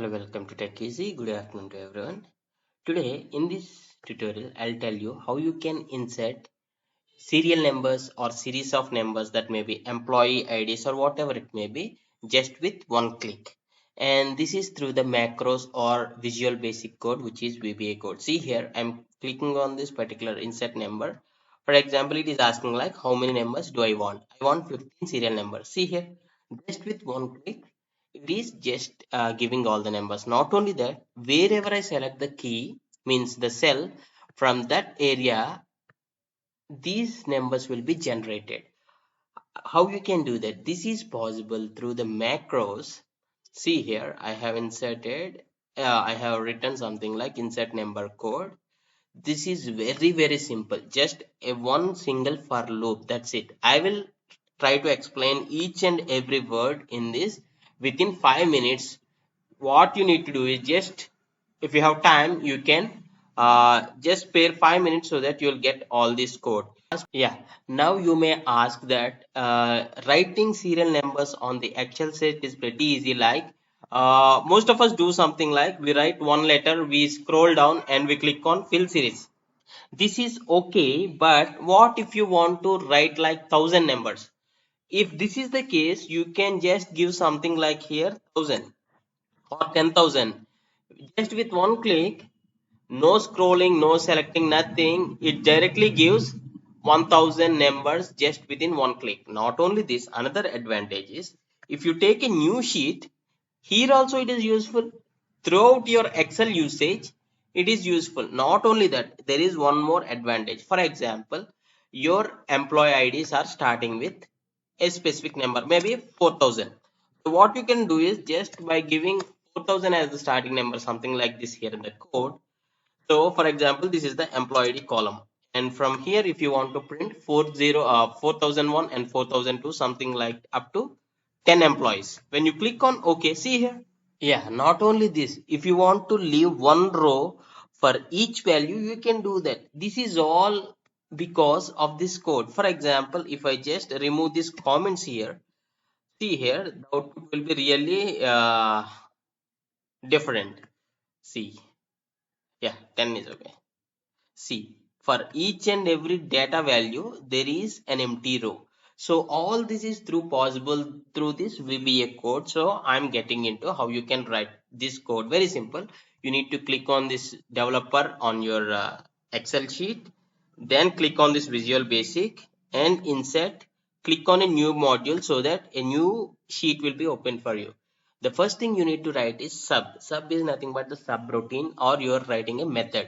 Hello, welcome to Tech Easy. Good afternoon to everyone. Today, in this tutorial, I'll tell you how you can insert serial numbers or series of numbers, that may be employee IDs or whatever it may be, just with one click. And this is through the macros or Visual Basic Code, which is VBA code. See here, I'm clicking on this particular insert number. For example, it is asking like how many numbers do I want? I want 15 serial numbers. See here, just with one click, it is just giving all the numbers. Not only that, wherever I select the key, means the cell, from that area these numbers will be generated. How you can do that? This is possible through the macros. See here, I have inserted, I have written something like insert number code. This is very simple, just a one single for loop, that's it. I will try to explain each and every word in this within 5 minutes. What you need to do is just, if you have time, you can just spare 5 minutes so that you'll get all this code. Yeah, now you may ask that writing serial numbers on the Excel sheet is pretty easy. Like most of us do something like we write one letter, we scroll down and we click on fill series. This is okay, but what if you want to write like 1,000 numbers? If this is the case, you can just give something like here 1,000 or 10,000. Just with one click, no scrolling, no selecting, nothing. It directly gives 1,000 numbers just within one click. Not only this, another advantage is if you take a new sheet, here also it is useful. Throughout your Excel usage, it is useful. Not only that, there is one more advantage. For example, your employee IDs are starting with a specific number, maybe 4,000. So what you can do is just by giving 4,000 as the starting number, something like this here in the code. So for example, this is the employee ID column. And from here, if you want to print 4001 and 4002, something like up to 10 employees. When you click on OK, see here. Yeah, not only this, if you want to leave one row for each value, you can do that. This is all because of this code. For example, if I just remove these comments here, see here, the output will be really different. See, yeah, 10 is okay. See, for each and every data value, there is an empty row. So all this is through possible through this VBA code. So I'm getting into how you can write this code. Very simple. You need to click on this developer on your Excel sheet. Then click on this Visual Basic and insert. Click on a new module so that a new sheet will be open for you. The first thing you need to write is sub. Sub is nothing but the subroutine, or you are writing a method.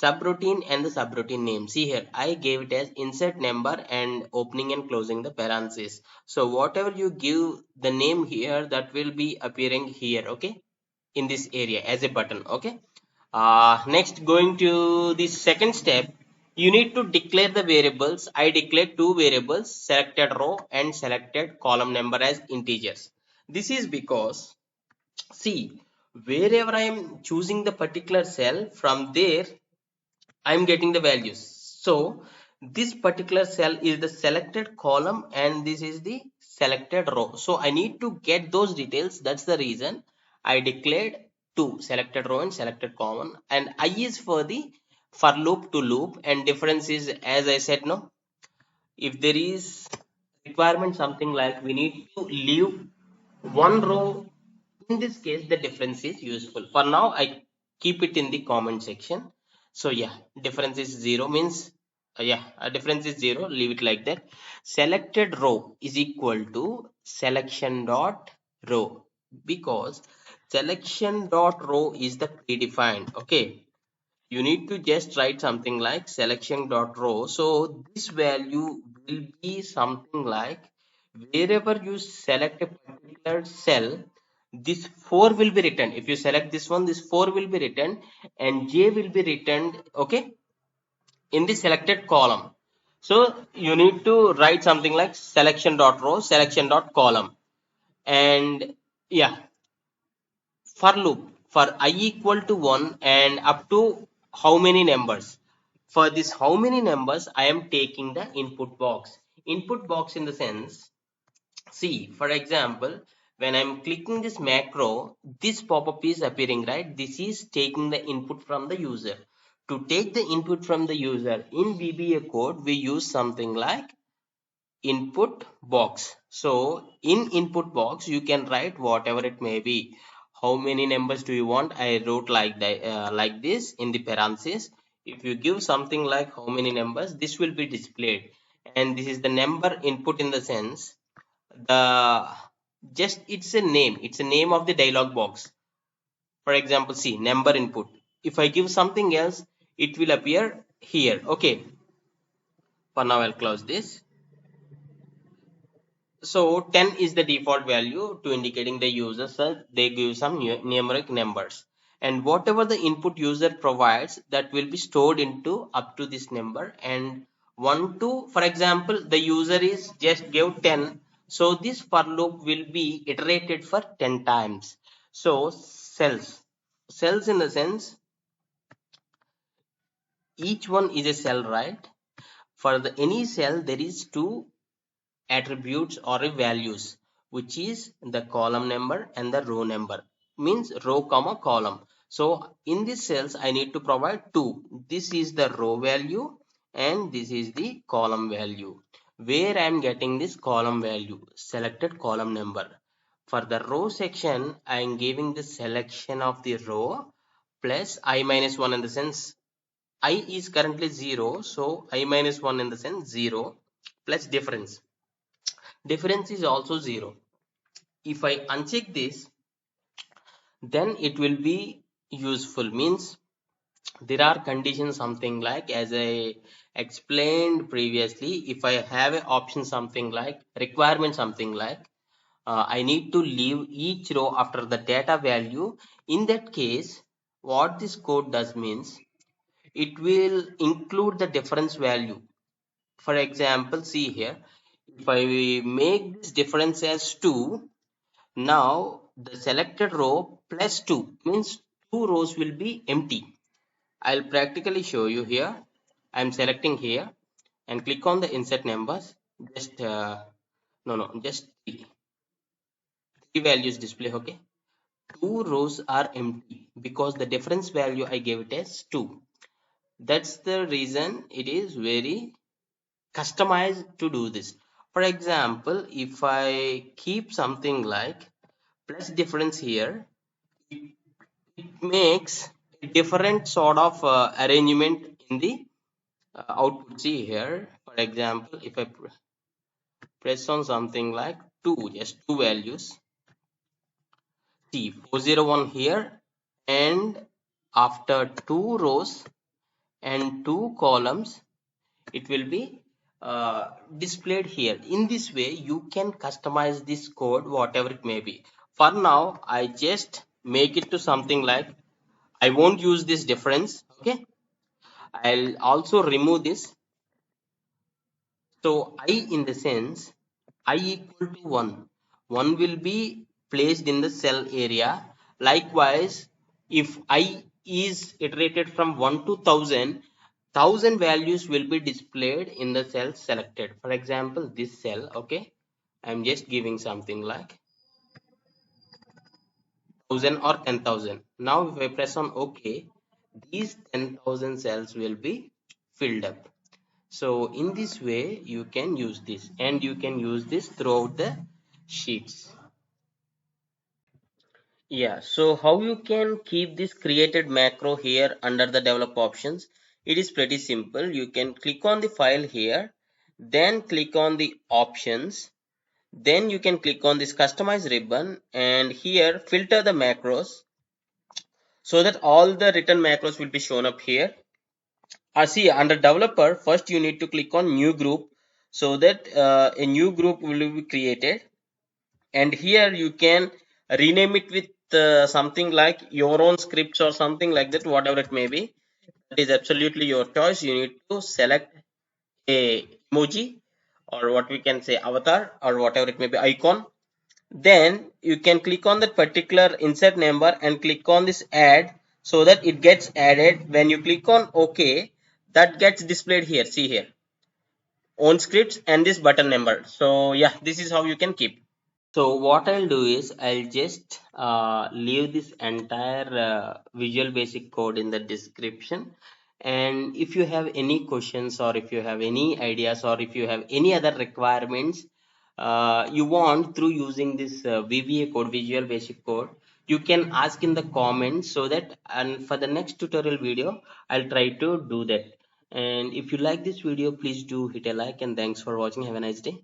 Subroutine and the subroutine name. See here, I gave it as insert number and opening and closing the parenthesis. So whatever you give the name here, that will be appearing here, okay, in this area as a button, okay. Next, going to the second step, you need to declare the variables. I declared two variables, selected row and selected column number, as integers. This is because, see, wherever I am choosing the particular cell, from there I'm getting the values. So this particular cell is the selected column and this is the selected row. So I need to get those details. That's the reason I declared two, selected row and selected column, and I is for the for loop to loop, and difference is, as I said, no, if there is requirement something like we need to leave one row, in this case the difference is useful. For now I keep it in the comment section. So yeah, difference is 0 means yeah, a difference is 0, leave it like that. Selected row is equal to selection dot row, because selection dot row is the predefined, okay. You need to just write something like selection dot row. So this value will be something like, wherever you select a particular cell, this 4 will be written. If you select this one, this 4 will be written and J will be written, okay, in the selected column. So you need to write something like selection dot row, selection dot column, and yeah, for loop for I equal to 1 and up to how many numbers. For this how many numbers, I am taking the input box. Input box in the sense, see, for example, When I'm clicking this macro, this pop-up is appearing, right? This is taking the input from the user. To take the input from the user in VBA code, we use something like input box. So in input box, you can write whatever it may be. How many numbers do you want? I wrote like this in the parentheses. If you give something like how many numbers, this will be displayed. And this is the number input in the sense the just it's a name of the dialog box. For example, see number input. If I give something else, it will appear here. Okay, for now I'll close this. So 10 is the default value to indicating the user, so they give some numeric numbers, and whatever the input user provides, that will be stored into up to this number. And 1 to, for example, the user is just give 10, so this for loop will be iterated for 10 times. So cells in the sense each one is a cell, right? For the any cell there is two attributes or a values, which is the column number and the row number, means row comma column. So in these cells I need to provide two. This is the row value and this is the column value. Where I am getting this column value? Selected column number. For the row section I am giving the selection of the row plus I minus 1, in the sense I is currently 0, so I minus 1 in the sense 0 plus difference. Difference is also 0. If I uncheck this, then it will be useful, means there are conditions something like, as I explained previously, if I have an option something like requirement something like I need to leave each row after the data value. In that case, what this code does means it will include the difference value. For example, see here, if I make this difference as 2, now the selected row plus 2 means 2 rows will be empty. I'll practically show you here. I'm selecting here and click on the insert numbers. Just just three values display. Okay, 2 rows are empty because the difference value I gave it as 2. That's the reason it is very customized to do this. For example, if I keep something like plus difference here, it makes a different sort of arrangement in the output. See here, for example, if I press on something like 2, just two values, see 401 here, and after two rows and two columns, it will be displayed here. In this way, you can customize this code whatever it may be. For now, I just make it to something like I won't use this difference. Okay, I'll also remove this. So I in the sense I equal to 1. 1 will be placed in the cell area. Likewise, if I is iterated from 1 to 1000 values will be displayed in the cell selected. For example, this cell, okay, I'm just giving something like 1000 or 10,000. Now if I press on OK, these 10,000 cells will be filled up. So in this way you can use this, and you can use this throughout the sheets. Yeah, so how you can keep this created macro here under the develop options? It is pretty simple. You can click on the file here, then click on the options, then you can click on this customize ribbon, and here filter the macros so that all the written macros will be shown up here. See, under developer, first you need to click on new group so that a new group will be created, and here you can rename it with something like your own scripts or something like that, whatever it may be. That is absolutely your choice. You need to select a emoji, or what we can say avatar, or whatever it may be, icon. Then you can click on that particular insert number and click on this add so that it gets added. When you click on OK, that gets displayed here. See here, own scripts and this button number. So yeah, this is how you can keep. So what I'll do is I'll just leave this entire Visual Basic code in the description. And if you have any questions, or if you have any ideas, or if you have any other requirements you want through using this VBA code, Visual Basic code, you can ask in the comments, so that and for the next tutorial video I'll try to do that. And if you like this video, please do hit a like, and thanks for watching. Have a nice day.